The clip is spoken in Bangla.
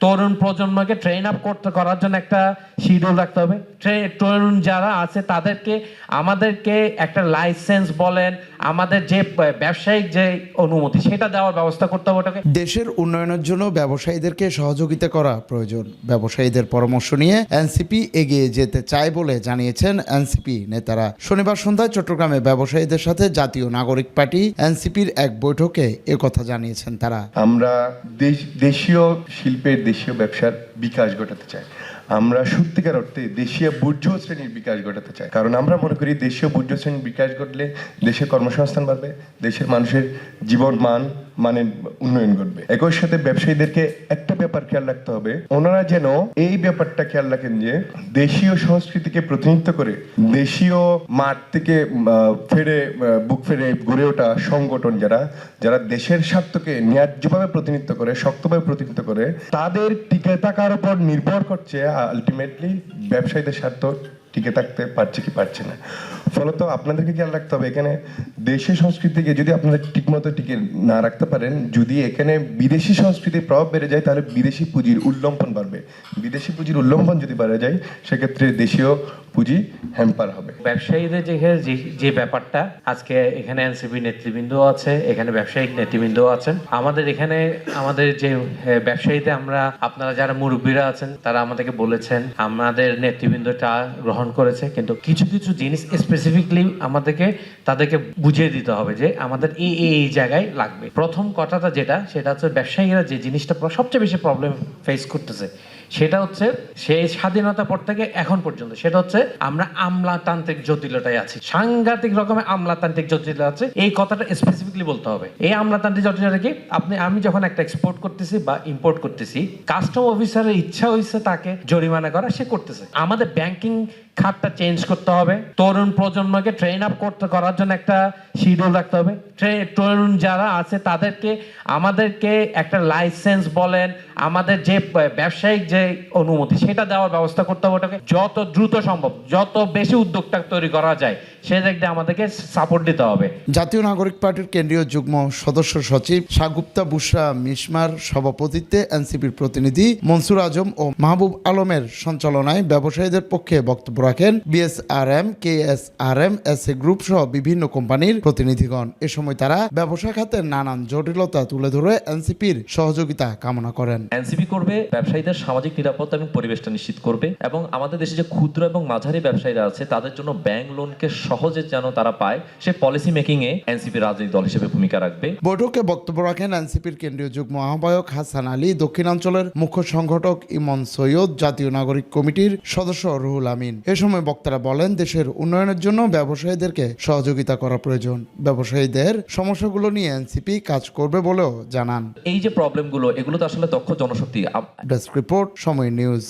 তরুণ প্রজন্মকে ট্রেন আপ করার জন্য একটা শিডিউল রাখতে হবে। তরুণ যারা আছে তাদেরকে আমাদেরকে একটা লাইসেন্স বলেন, আমাদের যে ব্যবসায়িক যে অনুমতি সেটা দেওয়ার ব্যবস্থা করতে হবে। ওটাকে দেশের উন্নয়নের জন্য ব্যবসায়ীদেরকে সহযোগিতা করা প্রয়োজন। ব্যবসায়ীদের পরামর্শ নিয়ে এনসিপি এগিয়ে যেতে চায় বলে জানিয়েছেন এনসিপি নেতারা। শনিবার সন্ধ্যায় চট্টগ্রামে ব্যবসায়ীদের সাথে জাতীয় নাগরিক পার্টি এনসিপির এক বৈঠকে একথা জানিয়েছেন তারা। আমরা দেশীয় শিল্পের, দেশীয় ব্যবসার বিকাশ ঘটাতে চাই। আমরা সত্যিকার অর্থে দেশীয় বুর্জো শ্রেণীর বিকাশ ঘটাতে চাই, কারণ আমরা মনে করি দেশীয় বুর্জো শ্রেণীর বিকাশ ঘটলে দেশের কর্মসংস্থান বাড়বে, দেশের মানুষের জীবন মানে উন্নয়ন ঘটবে। একই সাথে ব্যবসায়ীদেরকে একটা ব্যাপার খেয়াল রাখতে হবে, ওনারা যেন এই ব্যাপারটা খেয়াল রাখেন যে দেশীয় সংস্কৃতিকে প্রতিনিধিত্ব করে দেশীয় মাঠ থেকে বুক ফেরে গড়ে ওঠা সংগঠন যারা দেশের স্বার্থকে ন্যায্যভাবে প্রতিনিধিত্ব করে, শক্তভাবে প্রতিনিধিত্ব করে, তাদের টিকে থাকার উপর নির্ভর করছে আলটিমেটলি ব্যবসায়ীদের স্বার্থ টিকে থাকতে পারছে কি পারছে না। ফলত আপনাদেরকে খেয়াল রাখতে হবে, এখানে দেশীয় সংস্কৃতিকে যদি আপনারা ঠিকমতো টিকে না রাখতে পারেন, যদি এখানে বিদেশি সংস্কৃতির প্রভাব বেড়ে যায়, তাহলে বিদেশি পুঁজির উল্লম্ফন বাড়বে। বিদেশি পুঁজির উল্লম্ফন যদি বেড়ে যায়, সেক্ষেত্রে দেশীয় পুঁজি হ্যাম্পার হবে। ব্যবসায়ীদের যে ব্যাপারটা, আজকে এখানে এনসিপি নেতৃবৃন্দ আছে, এখানে ব্যবসায়িক নেতৃবৃন্দ আছেন। আমাদের যে ব্যবসায়ীতে আপনারা যারা মুরব্বীরা আছেন তারা আমাদেরকে বলেছেন, আমাদের নেতৃবৃন্দটা গ্রহণ করেছে, কিন্তু কিছু কিছু জিনিস স্পেসিফিকলি তাদেরকে বুঝিয়ে দিতে হবে যে আমাদের এই জায়গায় লাগবে। প্রথম কথাটা সেটা হচ্ছে ব্যবসায়ীরা যে জিনিসটা সবচেয়ে বেশি প্রবলেম ফেস করতেছে সেটা হচ্ছে সেই স্বাধীনতার পর থেকে এখন পর্যন্ত, সেটা হচ্ছে আমরা আমলাতান্ত্রিক জটিলতায় আছি, সাংঘাতিক রকমের আমলাতান্ত্রিক জটিলতা আছে। এই কথাটা স্পেসিফিকলি বলতে হবে। এই আমলাতান্ত্রিক জটিলতা কি, আমি যখন একটা এক্সপোর্ট করতেছি বা ইম্পোর্ট করতেছি, কাস্টম অফিসারের ইচ্ছা হয়েছে তাকে জরিমানা করা, সে করতেছে। আমাদের ব্যাংকিং খাতটা চেঞ্জ করতে হবে, তরুণ প্রজন্মকে ট্রেন আপ করার জন্য একটা শিডিউল রাখতে হবে। তরুণ যারা আছে তাদেরকে আমাদেরকে একটা লাইসেন্স বলেন, আমাদের যে ব্যবসায়িক যে অনুমতি সেটা দেওয়ার ব্যবস্থা করতে হবে। ওটাকে যত দ্রুত সম্ভব, যত বেশি উদ্যোক্তা তৈরি করা যায় সেদিকে আমাদেরকে সাপোর্ট দিতে হবে। জাতীয় নাগরিক পার্টির কেন্দ্রীয় যুগ্ম সদস্য সচিব শাগুপ্তা বুশরা মিশমার সভাপতিত্বে এনসিপির প্রতিনিধি মনসুর আজম ও মাহবুব আলমের সঞ্চালনায় ব্যবসায়ীদের পক্ষে বক্তব্য রাখেন বিএসআরএম, কেএসআরএম, এসএ গ্রুপ সহ বিভিন্ন কোম্পানির প্রতিনিধিগণ। এ সময় তারা ব্যবসা খাতের নানান জটিলতা তুলে ধরে এনসিপির সহযোগিতা কামনা করেন। এনসিপি করবে ব্যবসায়ীদের সামাজিক নিরাপত্তা এবং পরিবেশটা নিশ্চিত করবে, এবং আমাদের দেশে যে ক্ষুদ্র এবং মাঝারি ব্যবসায়ীরা আছে তাদের জন্য ব্যাংক লোনকে সহজে যেন তারা পায়, সে পলিসি মেকিং এ এনসিপি রাজনৈতিক দল হিসেবে ভূমিকা রাখবে। বৈঠকে বক্তব্য রাখেন এনসিপির কেন্দ্রীয় যুগ্ম আহ্বায়ক হাসান আলী, দক্ষিণাঞ্চলের মুখ্য সংগঠক ইমন সৈয়দ, জাতীয় নাগরিক কমিটির সদস্য রুহুল আমিন। এ সময় বক্তারা বলেন, দেশের উন্নয়নের জন্য ব্যবসায়ীদেরকে সহযোগিতা করা প্রয়োজন। ব্যবসায়ীদের সমস্যাগুলো নিয়ে এনসিপি কাজ করবে বলেও জানান। এই যে প্রবলেমগুলো, এগুলো তো আসলে দক্ষ জনশক্তি। ডেস্ক রিপোর্ট, সময় নিউজ।